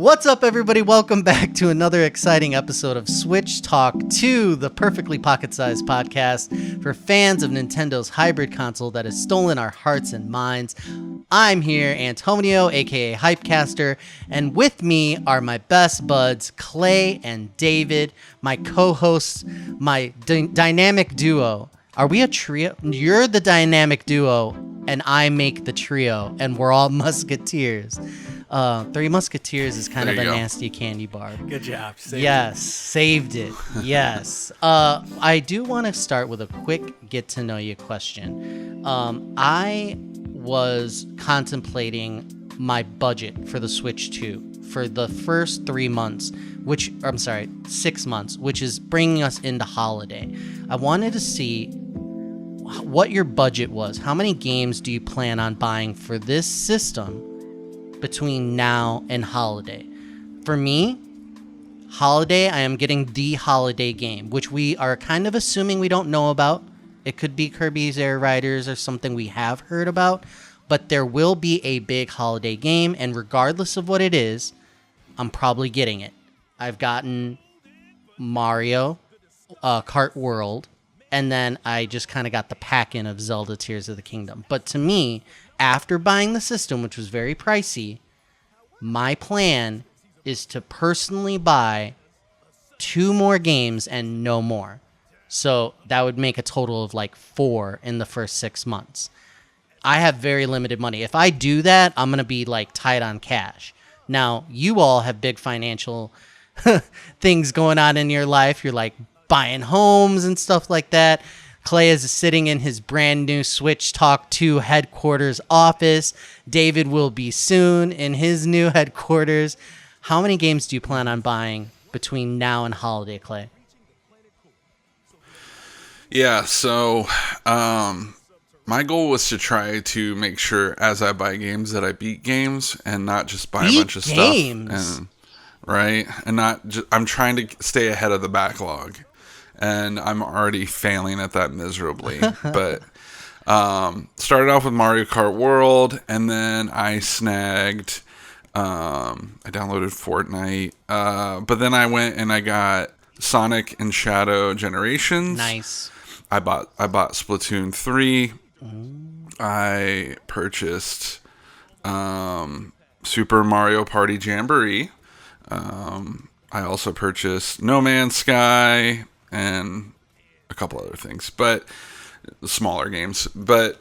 What's up, everybody? Welcome back to another exciting episode of Switch Talk 2, the perfectly pocket-sized podcast for fans of Nintendo's hybrid console that has stolen our hearts and minds. I'm here, Antonio, aka Hypecaster, and with me are my best buds, Clay and David, my co-hosts, my dynamic duo. Are we a trio? You're the dynamic duo, and I make the trio, and we're all musketeers. Three Musketeers is kind of a nasty candy bar. Good job. Saved it. Yes. I do want to start with a quick get-to-know-you question. I was contemplating my budget for the Switch 2 for the first 6 months, which is bringing us into holiday. I wanted to see what your budget was. How many games do you plan on buying for this system between now and holiday? For me, holiday, I am getting the holiday game, which we are kind of assuming we don't know about. It could be Kirby's Air Riders or something we have heard about, but there will be a big holiday game, and regardless of what it is, I'm probably getting it. I've gotten Mario Kart World, and then I just kind of got the pack-in of Zelda Tears of the Kingdom. But to me, after buying the system, which was very pricey, my plan is to personally buy 2 more games and no more. So that would make a total of like 4 in the first 6 months. I have very limited money. If I do that, I'm going to be like tight on cash. Now, you all have big financial things going on in your life. You're like buying homes and stuff like that. Clay is sitting in his brand new Switch Talk 2 headquarters office. David will be soon in his new headquarters. How many games do you plan on buying between now and holiday, Clay? Yeah, so my goal was to try to make sure as I buy games that I beat games and not just buy a bunch of stuff. And not just, I'm trying to stay ahead of the backlog. And I'm already failing at that miserably. But started off with Mario Kart World, and then I snagged, I downloaded Fortnite. But then I went and I got Sonic and Shadow Generations. Nice. I bought Splatoon 3. I purchased Super Mario Party Jamboree. I also purchased No Man's Sky and a couple other things, but smaller games. But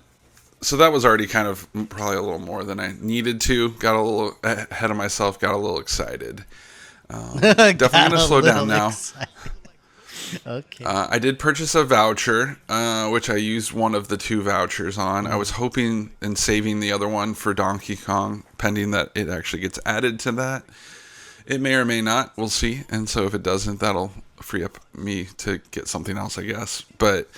so that was already kind of probably a little more than I needed to. Got a little ahead of myself, got a little excited. Definitely going to slow down now. Okay. I did purchase a voucher, which I used one of the 2 vouchers on. I was hoping and saving the other one for Donkey Kong, pending that it actually gets added to that. It may or may not. We'll see. And so if it doesn't, that'll free up me to get something else, I guess. But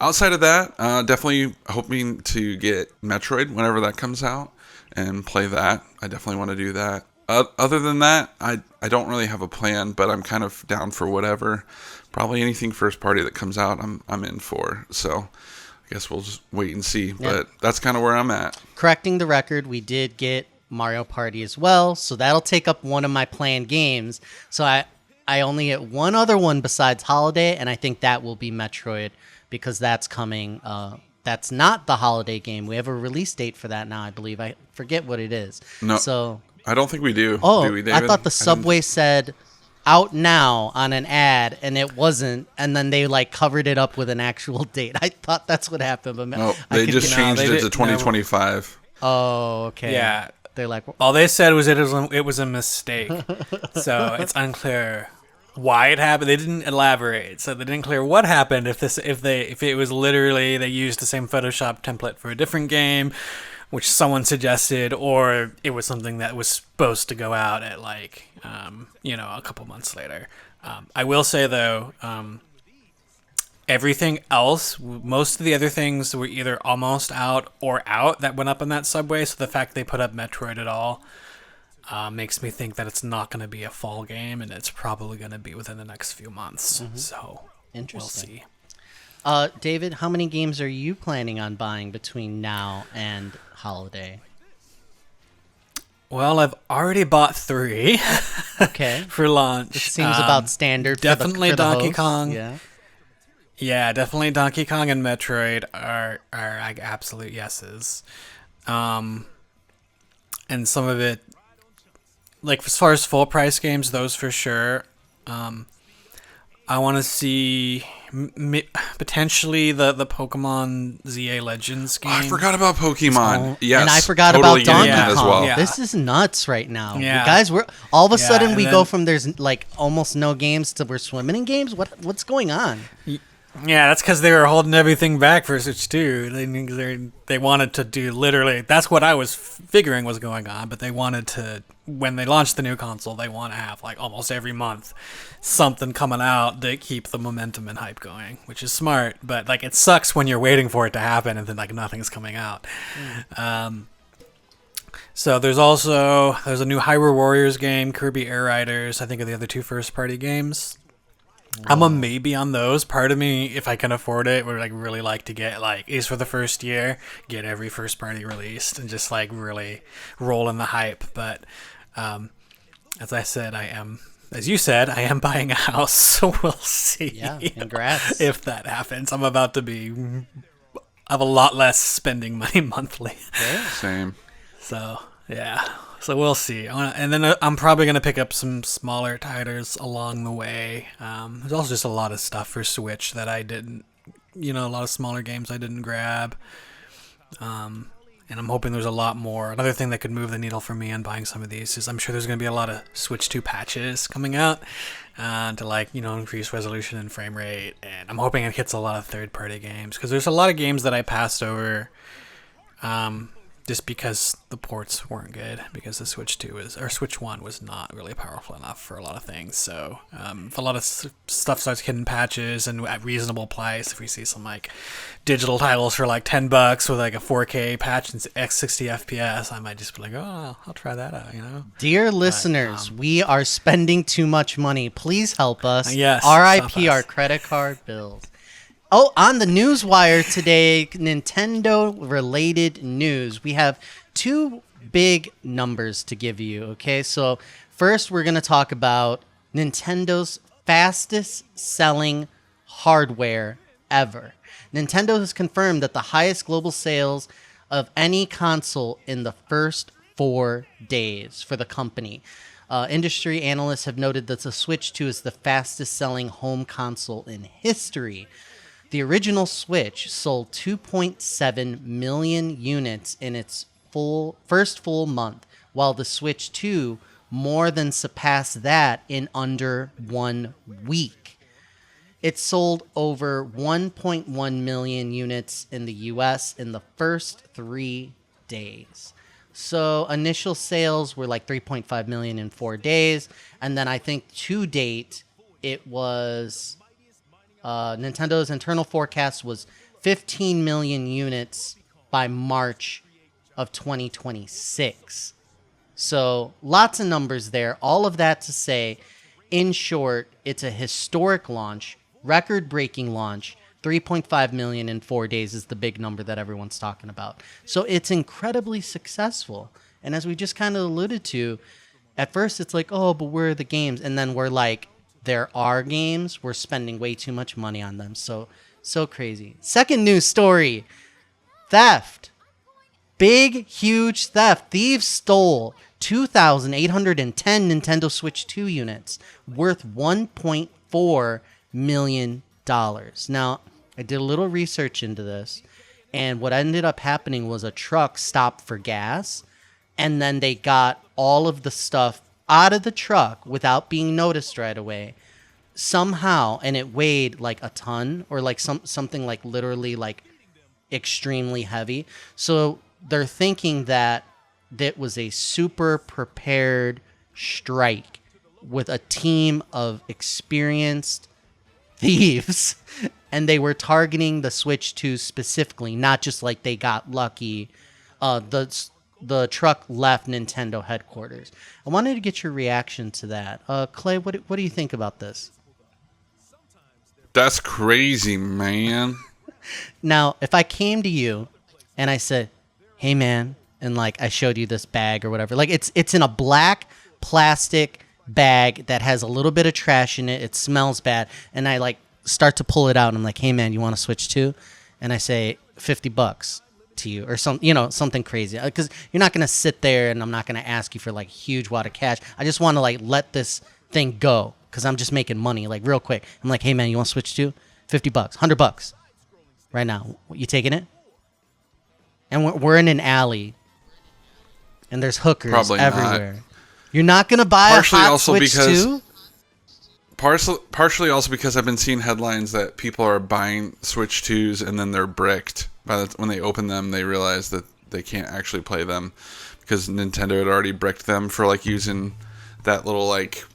outside of that, definitely hoping to get Metroid whenever that comes out and play that. I definitely want to do that. Other than that, I don't really have a plan, but I'm kind of down for whatever. Probably anything first party that comes out, I'm in for. So I guess we'll just wait and see. Yeah. But that's kind of where I'm at. Correcting the record, we did get Mario Party as well, so that'll take up one of my planned games. So I only get one other one besides Holiday, and I think that will be Metroid, because that's coming. That's not the Holiday game. We have a release date for that now, I believe. I forget what it is. No, so I don't think we do. Oh, do we, David? I thought the Subway said out now on an ad, and it wasn't, and then they like covered it up with an actual date. I thought that's what happened, but no, they just changed it to 2025. Oh, okay. Yeah. They're like, all they said was it was a mistake, so it's unclear why it happened. They didn't elaborate, so they didn't clear what happened. If it was literally they used the same Photoshop template for a different game, which someone suggested, or it was something that was supposed to go out at like a couple months later. I will say though, everything else, most of the other things were either almost out or out that went up on that Subway. So the fact they put up Metroid at all makes me think that it's not going to be a fall game, and it's probably going to be within the next few months. Mm-hmm. So we'll see. David, how many games are you planning on buying between now and holiday? Well, I've already bought 3 Okay. for launch. Seems about standard Definitely for the Donkey host. Kong. Yeah. Yeah, definitely Donkey Kong and Metroid are like absolute yeses. And some of it, like as far as full price games, those for sure. I want to see potentially the Pokemon ZA Legends game. Oh, I forgot about Pokemon. Yes, And I forgot totally about getting Donkey that Kong. as well. Yeah. This is nuts right now. Yeah. Guys, we're all of a sudden and we then- go from there's like almost no games to we're swimming in games. What's going on? Yeah, that's because they were holding everything back for Switch 2. They wanted to do literally. That's what I was figuring was going on. But they wanted to, when they launched the new console, they want to have like almost every month something coming out to keep the momentum and hype going, which is smart. But like it sucks when you're waiting for it to happen and then like nothing's coming out. So there's a new Hyrule Warriors game, Kirby Air Riders. I think are the other 2 first-party games. I'm a maybe on those. Part of me, if I can afford it, would like really like to get like, at least for the first year, get every first party released and just like really roll in the hype. But as I said, as you said, I am buying a house, so we'll see. Yeah, congrats. If that happens. I'm about to have a lot less spending money monthly. Same. So yeah. So we'll see. And then I'm probably going to pick up some smaller titles along the way. There's also just a lot of stuff for Switch that I didn't, a lot of smaller games I didn't grab. And I'm hoping there's a lot more. Another thing that could move the needle for me on buying some of these is I'm sure there's going to be a lot of Switch 2 patches coming out to increase resolution and frame rate. And I'm hoping it hits a lot of third-party games because there's a lot of games that I passed over just because the ports weren't good, because the Switch 1 was not really powerful enough for a lot of things. So if a lot of stuff starts hitting patches and at reasonable price, if we see some like digital titles for like $10 with like a 4K patch and 60 FPS, I might just be like, oh, I'll try that out, Dear listeners, we are spending too much money. Please help us. Yes, RIP stop us. our credit card bills. Oh, on the Newswire today, Nintendo-related news. We have 2 big numbers to give you, okay? So first, we're going to talk about Nintendo's fastest-selling hardware ever. Nintendo has confirmed that the highest global sales of any console in the first 4 days for the company. Industry analysts have noted that the Switch 2 is the fastest-selling home console in history. The original Switch sold 2.7 million units in its first full month, while the Switch 2 more than surpassed that in under 1 week. It sold over 1.1 million units in the US in the first 3 days. So initial sales were like 3.5 million in 4 days, and then I think to date it was Nintendo's internal forecast was 15 million units by March of 2026. So lots of numbers there. All of that to say, in short, it's a historic launch, record-breaking launch. 3.5 million in 4 days is the big number that everyone's talking about. So it's incredibly successful. And as we just kind of alluded to, at first it's like, oh, but where are the games? And then we're like, there are games. We're spending way too much money on them. So crazy. Second news story. Theft. Big, huge theft. Thieves stole 2,810 Nintendo Switch 2 units worth $1.4 million. Now, I did a little research into this, and what ended up happening was a truck stopped for gas, and then they got all of the stuff out of the truck without being noticed right away somehow, and it weighed like a ton or like something like literally like extremely heavy. So they're thinking that was a super prepared strike with a team of experienced thieves, and they were targeting the Switch 2 specifically, not just like they got lucky. The truck left Nintendo headquarters. I wanted to get your reaction to that. Clay, what do you think about this? That's crazy, man. Now, if I came to you and I said, hey, man, and like I showed you this bag or whatever. Like it's in a black plastic bag that has a little bit of trash in it. It smells bad, and I like start to pull it out, and I'm like, "Hey man, you want to switch too?" And I say $50 to you or something crazy, because you're not gonna sit there and I'm not gonna ask you for like huge wad of cash. I just want to like let this thing go because I'm just making money like real quick. I'm like, "Hey man, you want to switch too?" $50, $100 right now. You taking it? And we're in an alley, and there's hookers Probably everywhere. not. You're not gonna buy Partially a hot also switch because- too? Partially also because I've been seeing headlines that people are buying Switch 2s and then they're bricked. When they open them, they realize that they can't actually play them because Nintendo had already bricked them for like using that little like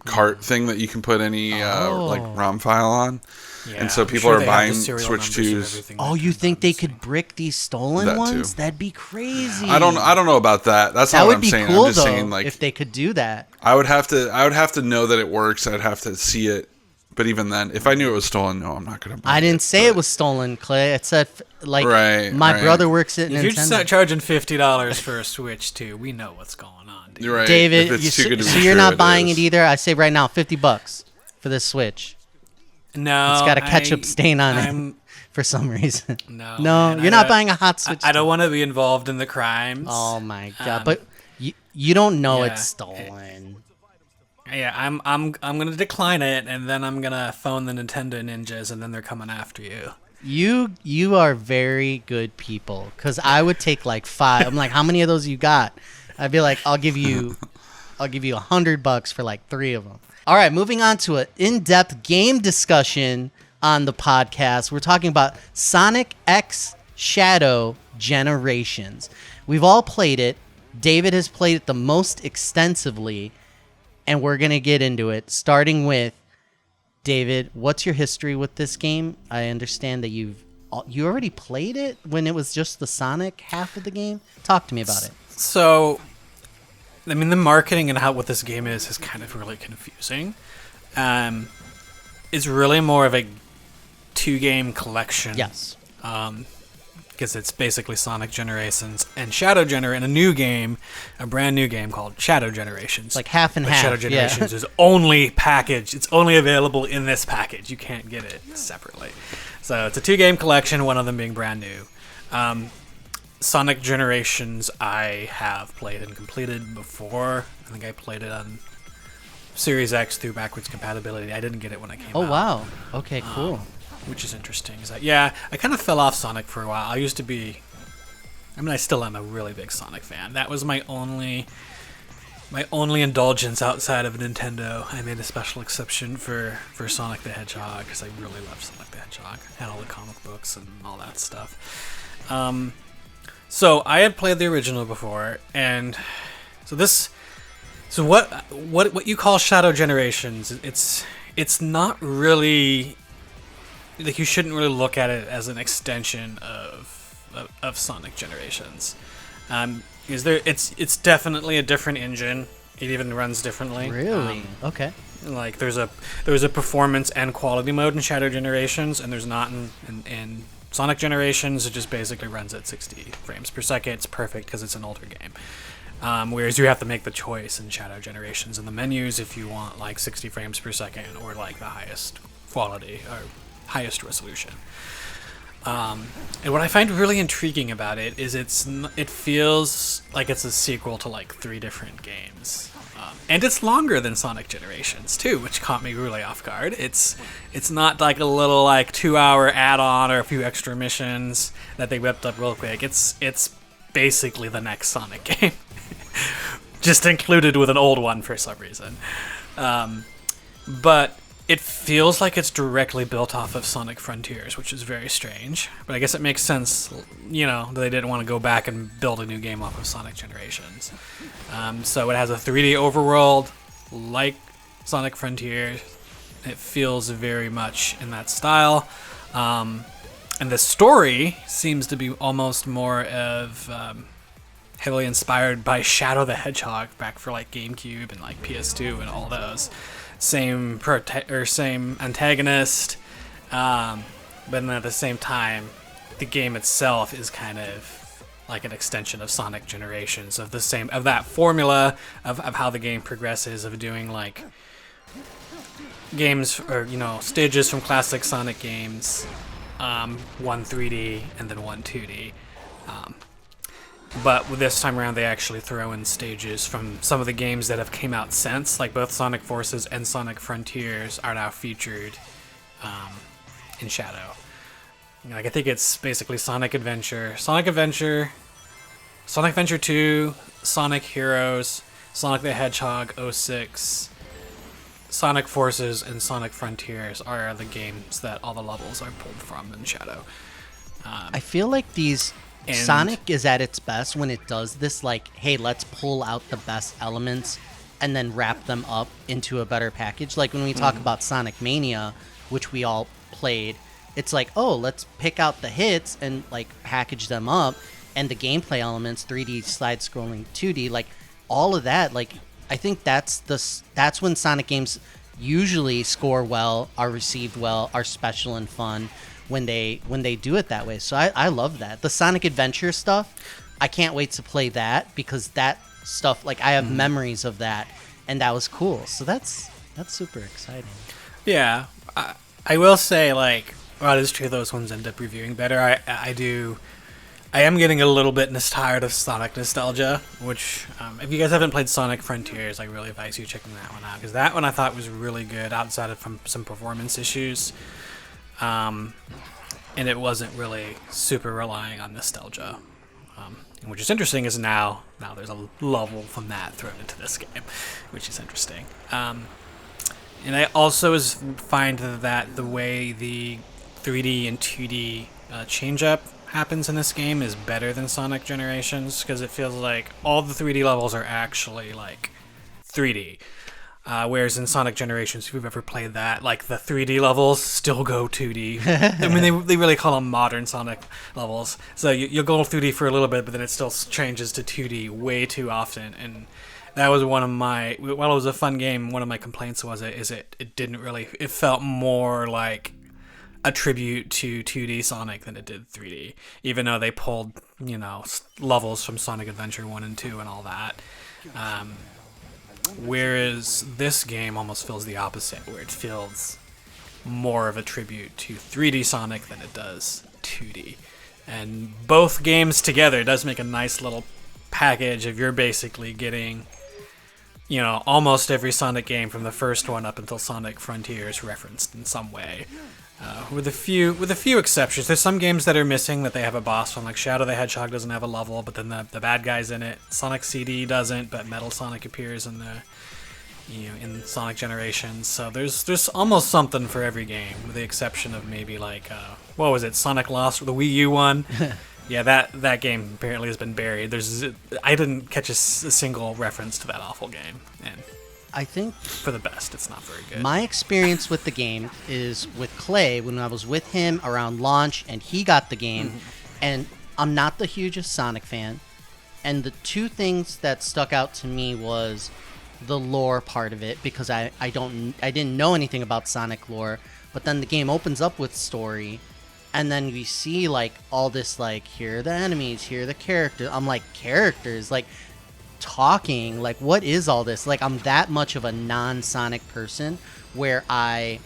cart thing that you can put any like ROM file on. Yeah, and so I'm people sure are they have buying the serial Switch numbers and 2s. everything Oh, that you can think they run, could brick these stolen That too. ones? That'd be crazy. I don't know about that. That's That not what would I'm be saying. cool I'm just though, saying like if they could do that. I would have to know that it works. I'd have to see it. But even then, if I knew it was stolen, no, I'm not going to buy it. I didn't say it was stolen, Clay. It said like my brother works at If Nintendo. you're start charging $50 for a Switch 2, we know what's going on, dude. You're right. David, If it's too good to be so you're true, not buying is. it either. I say right now, $50 for this Switch. No, It's got a ketchup stain on I'm- it for some reason. No, No, man, you're I not don't- buying a hot Switch. I don't want to be involved in the crimes. Oh my god! But you don't know yeah. it's stolen. Yeah, I'm gonna decline it, and then I'm gonna phone the Nintendo ninjas, and then they're coming after you. You are very good people, because I would take like 5. I'm like, how many of those you got? I'd be like, I'll give you $100 for like 3 of them. All right, moving on to an in-depth game discussion on the podcast. We're talking about Sonic X Shadow Generations. We've all played it. David has played it the most extensively, and we're going to get into it, starting with David. What's your history with this game? I understand that you already played it when it was just the Sonic half of the game. Talk to me about it. So, I mean, the marketing and what this game is kind of really confusing. It's really more of a 2-game collection. Yes. Because it's basically Sonic Generations and Shadow Generations, a new game, a brand new game called Shadow Generations. Like half and But half. Shadow Generations is only packaged. It's only available in this package. You can't get it separately. So it's a 2-game collection, one of them being brand new. Sonic Generations I have played and completed before. I think I played it on Series X through backwards compatibility. I didn't get it when it came out. Oh, wow. Okay, cool. Which is interesting. I kind of fell off Sonic for a while. I used to be... I mean, I still am a really big Sonic fan. That was my only indulgence outside of Nintendo. I made a special exception for Sonic the Hedgehog because I really loved Sonic the Hedgehog. Had all the comic books and all that stuff. So I had played the original before, and so what you call Shadow Generations, it's not really... Like, you shouldn't really look at it as an extension of Sonic Generations. It's definitely a different engine. It even runs differently. Really? Okay. Like there's a performance and quality mode in Shadow Generations, and there's not in Sonic Generations. It just basically runs at 60 frames per second. It's perfect because it's an older game. Whereas you have to make the choice in Shadow Generations in the menus if you want like 60 frames per second or like the highest quality or highest resolution. And what I find really intriguing about it is it feels like it's a sequel to like 3 different games. And it's longer than Sonic Generations too, which caught me really off guard. It's not like a little like 2-hour add-on or a few extra missions that they whipped up real quick. It's basically the next Sonic game, just included with an old one for some reason. But it feels like it's directly built off of Sonic Frontiers, which is very strange. But I guess it makes sense, that they didn't want to go back and build a new game off of Sonic Generations. So it has a 3D overworld, like Sonic Frontiers. It feels very much in that style. And the story seems to be almost more of heavily inspired by Shadow the Hedgehog back for like GameCube and like PS2 and all those. Same antagonist, but then at the same time, the game itself is kind of like an extension of Sonic Generations, of that formula of how the game progresses, of doing like games or stages from classic Sonic games, one 3D and then one 2D. But this time around, they actually throw in stages from some of the games that have came out since, like both Sonic Forces and Sonic Frontiers are now featured in Shadow. Like I think it's basically Sonic Adventure 2, Sonic Heroes, Sonic the Hedgehog 06, Sonic Forces, and Sonic Frontiers are the games that all the levels are pulled from in Shadow. I feel like Sonic is at its best when it does this, like, hey, let's pull out the best elements and then wrap them up into a better package. Like when we talk about Sonic Mania, which we all played, it's like, oh, let's pick out the hits and like package them up, and the gameplay elements, 3D, side-scrolling, 2D, like all of that. Like I think that's when Sonic games usually score well, are received well, are special and fun. When they do it that way. So I love that. The Sonic Adventure stuff, I can't wait to play that, because that stuff, like I have memories of that, and that was cool. So that's super exciting. Yeah. I will say, like, well, it is true those ones end up reviewing better. I am getting a little bit tired of Sonic nostalgia, which, if you guys haven't played Sonic Frontiers, I really advise you checking that one out, because that one I thought was really good outside of some performance issues. And it wasn't really super relying on nostalgia. Which is interesting is now there's a level from that thrown into this game, which is interesting. And I also find that the way the 3D and 2D change-up happens in this game is better than Sonic Generations, because it feels like all the 3D levels are actually like 3D. Whereas in Sonic Generations, if you've ever played that, like the 3D levels still go 2D. I mean, they really call them modern Sonic levels. So you'll go 3D for a little bit, but then it still changes to 2D way too often. And that was one of my, while it was a fun game, one of my complaints was it didn't really, it felt more like a tribute to 2D Sonic than it did 3D. Even though they pulled, levels from Sonic Adventure 1 and 2 and all that. Whereas this game almost feels the opposite, where it feels more of a tribute to 3D Sonic than it does 2D. And both games together does make a nice little package of you're basically getting, almost every Sonic game from the first one up until Sonic Frontiers referenced in some way. With a few exceptions. There's some games that are missing that they have a boss one, like Shadow the Hedgehog doesn't have a level, but then the bad guy's in it. Sonic CD doesn't, but Metal Sonic appears in in Sonic Generations. So there's almost something for every game, with the exception of maybe like what was it, Sonic Lost, the Wii U one. Yeah, that game apparently has been buried. I didn't catch a single reference to that awful game, and I think for the best, it's not very good. My experience with the game is with Clay, when I was with him around launch and he got the game, and I'm not the hugest Sonic fan, and the two things that stuck out to me was the lore part of it, because I didn't know anything about Sonic lore, but then the game opens up with story, and then we see like all this, like, here are the enemies, here are the characters. I'm like, characters, like, talking, like, what is all this? Like, I'm that much of a non-Sonic person where I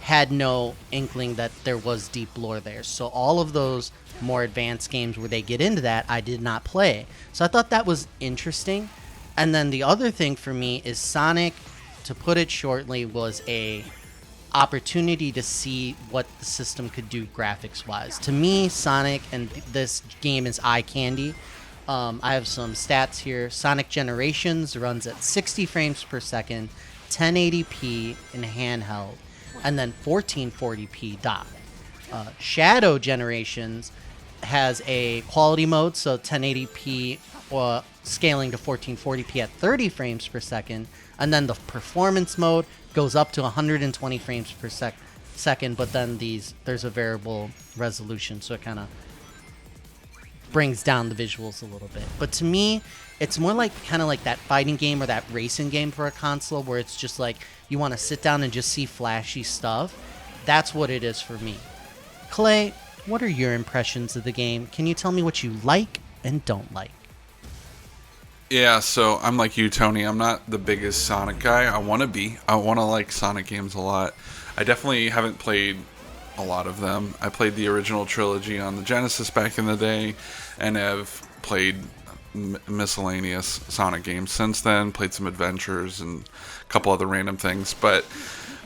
had no inkling that there was deep lore there. So all of those more advanced games where they get into that, I did not play. So I thought that was interesting. And then the other thing for me is Sonic, to put it shortly, was a opportunity to see what the system could do graphics wise. To me, Sonic and this game is eye candy. I have some stats here. Sonic Generations runs at 60 frames per second, 1080p in handheld, and then 1440p dock. Shadow Generations has a quality mode, so 1080p scaling to 1440p at 30 frames per second, and then the performance mode goes up to 120 frames per second, but then there's a variable resolution, so it kind of brings down the visuals a little bit. But to me, it's more like kind of like that fighting game or that racing game for a console, where it's just like you want to sit down and just see flashy stuff. That's what it is for me. Clay, what are your impressions of the game? Can you tell me what you like and don't like? Yeah, so I'm like you, Tony. I'm not the biggest Sonic guy. I want to be. I want to like Sonic games a lot. I definitely haven't played a lot of them. I played the original trilogy on the Genesis back in the day, and have played miscellaneous Sonic games since then. Played some adventures and a couple other random things. But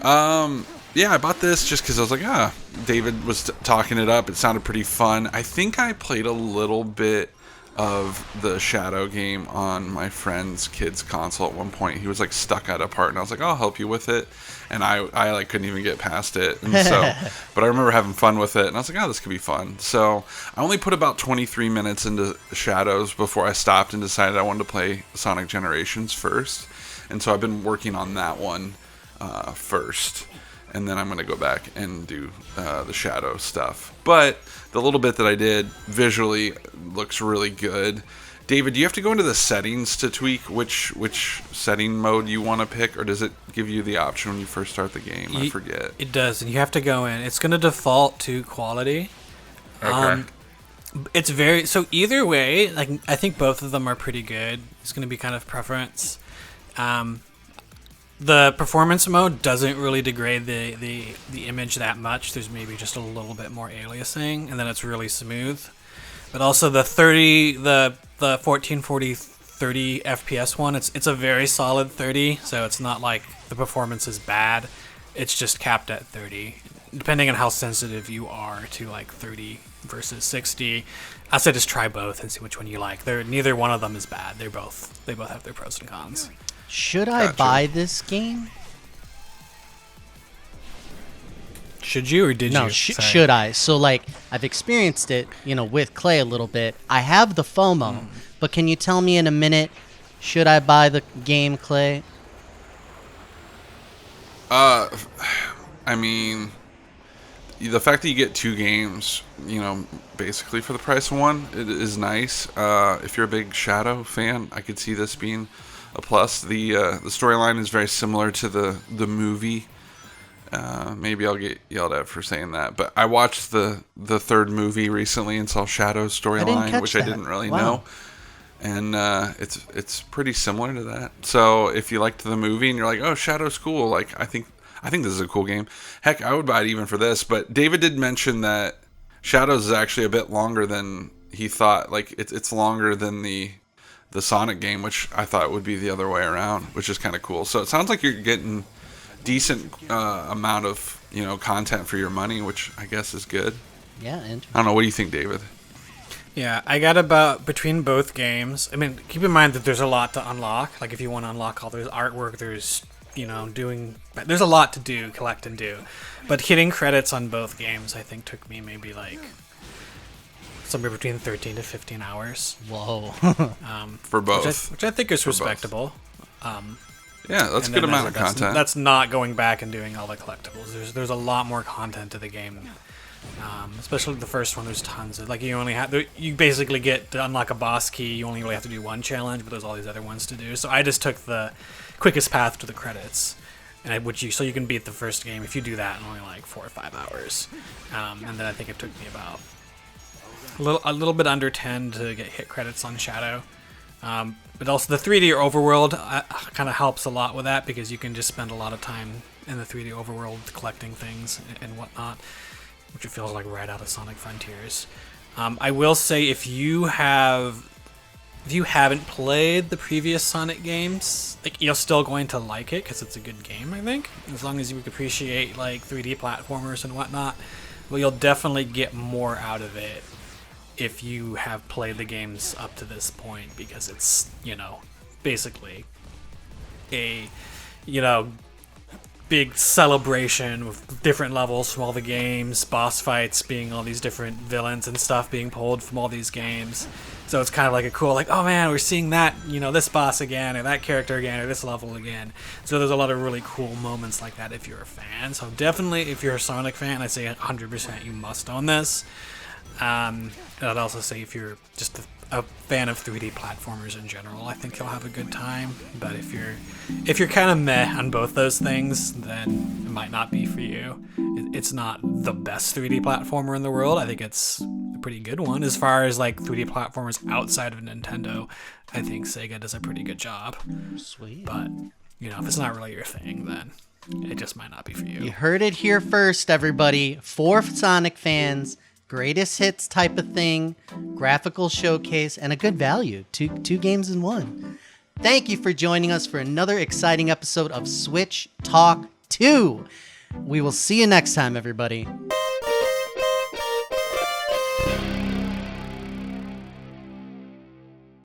yeah, I bought this just because I was like, David was talking it up. It sounded pretty fun. I think I played a little bit of the Shadow game on my friend's kid's console at one point. He was like stuck at a part, and I was like, I'll help you with it. And I like couldn't even get past it. And so, but I remember having fun with it, and I was like, this could be fun. So I only put about 23 minutes into Shadows before I stopped and decided I wanted to play Sonic Generations first. And so I've been working on that one first. And then I'm going to go back and do the Shadow stuff. But the little bit that I did visually looks really good. David, do you have to go into the settings to tweak which setting mode you want to pick, or does it give you the option when you first start the game? I forget. It does, and you have to go in. It's going to default to quality. Okay. It's very so either way. Like I think both of them are pretty good. It's going to be kind of preference. The performance mode doesn't really degrade the image that much. There's maybe just a little bit more aliasing, and then it's really smooth. But also the 1440 30 FPS one, it's a very solid 30, so it's not like the performance is bad. It's just capped at 30. Depending on how sensitive you are to like 30 versus 60, I say just try both and see which one you like. Neither one of them is bad. They both have their pros and cons. Should I buy this game? Should you or did you? No, should I? So, like, I've experienced it, with Clay a little bit. I have the FOMO, but can you tell me in a minute, should I buy the game, Clay? I mean, the fact that you get two games, basically for the price of one, it is nice. If you're a big Shadow fan, I could see this being a plus. The storyline is very similar to the movie. Maybe I'll get yelled at for saying that, but I watched the third movie recently and saw Shadow's storyline, which I didn't really know, and it's pretty similar to that. So if you liked the movie and you're like, oh, Shadow's cool, like I think this is a cool game. Heck, I would buy it even for this. But David did mention that Shadows is actually a bit longer than he thought. Like it's longer than the Sonic game, which I thought would be the other way around, which is kind of cool. So it sounds like you're getting decent amount of content for your money, which I guess is good. Yeah, I don't know. What do you think, David? Yeah, I got about between both games. I mean, keep in mind that there's a lot to unlock. Like if you want to unlock all there's artwork, there's there's a lot to do, collect and do. But hitting credits on both games, I think, took me maybe like somewhere between 13 to 15 hours. Whoa. For both, which I think is respectable. Yeah, that's a good amount of content. That's not going back and doing all the collectibles. There's a lot more content to the game, especially the first one. There's tons of you basically get to unlock a boss key. You only really have to do one challenge, but there's all these other ones to do. So I just took the quickest path to the credits, so you can beat the first game if you do that in only like 4 or 5 hours. And then I think it took me about a little bit under 10 to get hit credits on Shadow. But also the 3D overworld kind of helps a lot with that, because you can just spend a lot of time in the 3D overworld collecting things and whatnot, which it feels like right out of Sonic Frontiers. I will say if you haven't played the previous Sonic games, like you're still going to like it because it's a good game, I think, as long as you appreciate like 3D platformers and whatnot. Well, you'll definitely get more out of it if you have played the games up to this point, because it's, basically a, big celebration with different levels from all the games, boss fights being all these different villains and stuff being pulled from all these games. So it's kind of like a cool, like, oh man, we're seeing that, this boss again, or that character again, or this level again. So there's a lot of really cool moments like that if you're a fan. So definitely, if you're a Sonic fan, I'd say 100% you must own this. And I'd also say if you're just a fan of 3D platformers in general, I think you'll have a good time. But if you're kind of meh on both those things, then it might not be for you. It's not the best 3D platformer in the world. I think it's a pretty good one. As far as like 3D platformers outside of Nintendo, I think Sega does a pretty good job. Sweet. But, if it's not really your thing, then it just might not be for you. You heard it here first, everybody. 4 Sonic fans, greatest hits type of thing, graphical showcase, and a good value. Two games in one. Thank you for joining us for another exciting episode of Switch Talk 2. We will see you next time, everybody.